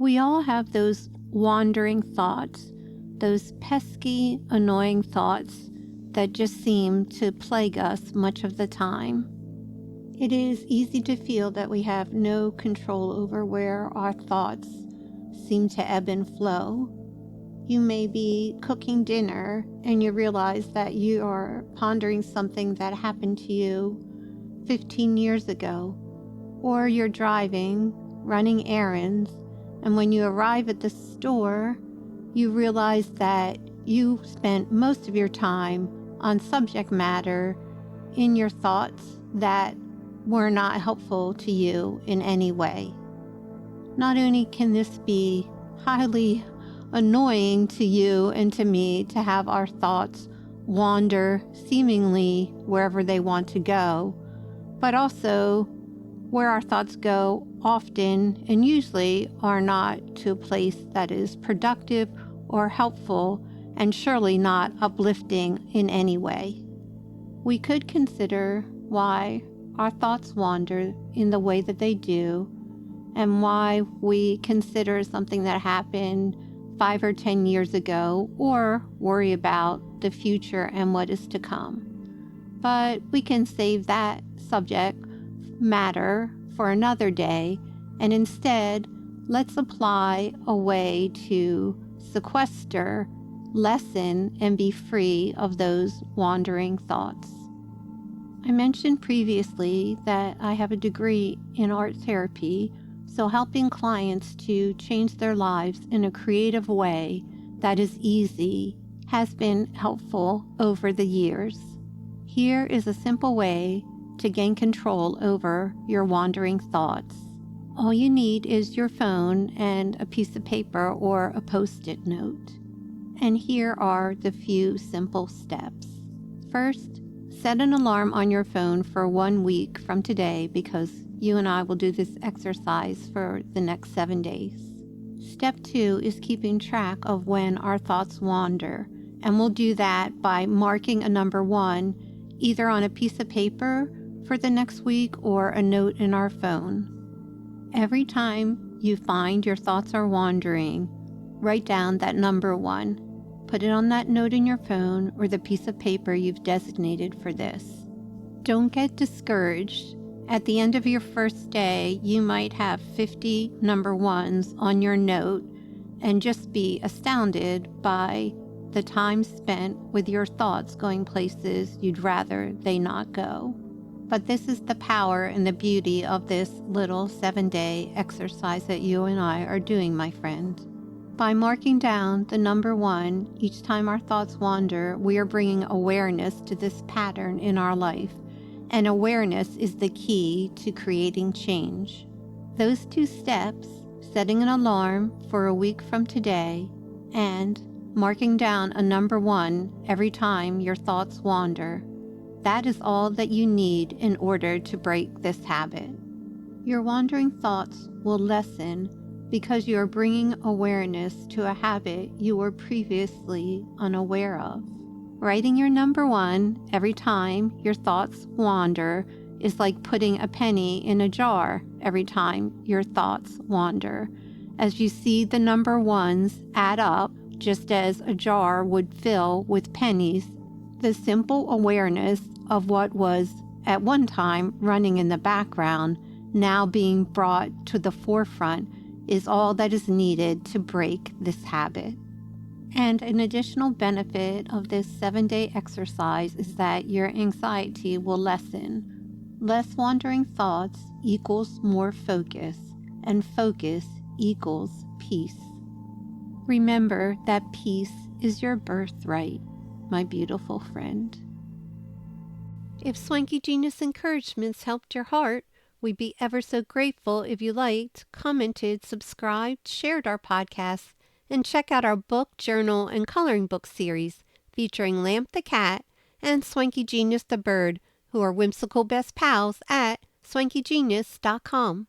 We all have those wandering thoughts, those pesky, annoying thoughts that just seem to plague us much of the time. It is easy to feel that we have no control over where our thoughts seem to ebb and flow. You may be cooking dinner and you realize that you are pondering something that happened to you 15 years ago, or you're driving, running errands, and when you arrive at the store, you realize that you spent most of your time on subject matter in your thoughts that were not helpful to you in any way. Not only can this be highly annoying to you and to me to have our thoughts wander seemingly wherever they want to go, but also where our thoughts go often and usually are not to a place that is productive or helpful, and surely not uplifting in any way. We could consider why our thoughts wander in the way that they do, and why we consider something that happened 5 or 10 years ago, or worry about the future and what is to come. But we can save that subject matter for another day, and instead let's apply a way to sequester, lessen, and be free of those wandering thoughts. I mentioned previously that I have a degree in art therapy, so helping clients to change their lives in a creative way that is easy has been helpful over the years. Here is a simple way to gain control over your wandering thoughts. All you need is your phone and a piece of paper or a Post-it note. And here are the few simple steps. First, set an alarm on your phone for 1 week from today, because you and I will do this exercise for the next 7 days. Step 2 is keeping track of when our thoughts wander, and we'll do that by marking a number 1 either on a piece of paper for the next week or a note in our phone. Every time you find your thoughts are wandering, write down that number 1. Put it on that note in your phone or the piece of paper you've designated for this. Don't get discouraged. At the end of your first day, you might have 50 number 1s on your note and just be astounded by the time spent with your thoughts going places you'd rather they not go. But this is the power and the beauty of this little 7-day exercise that you and I are doing, my friend. By marking down the number 1 each time our thoughts wander, we are bringing awareness to this pattern in our life, and awareness is the key to creating change. Those 2 steps, setting an alarm for a week from today and marking down a number 1 every time your thoughts wander, that is all that you need in order to break this habit. Your wandering thoughts will lessen because you are bringing awareness to a habit you were previously unaware of. Writing your number 1 every time your thoughts wander is like putting a penny in a jar every time your thoughts wander. As you see the number 1s add up, just as a jar would fill with pennies, the simple awareness of what was at one time running in the background, now being brought to the forefront, is all that is needed to break this habit. And an additional benefit of this 7-day exercise is that your anxiety will lessen. Less wandering thoughts equals more focus, and focus equals peace. Remember that peace is your birthright, my beautiful friend. If Swanky Genius encouragements helped your heart, we'd be ever so grateful if you liked, commented, subscribed, shared our podcasts, and check out our book, journal, and coloring book series featuring Lamp the cat and Swanky Genius the bird, who are whimsical best pals at swankygenius.com.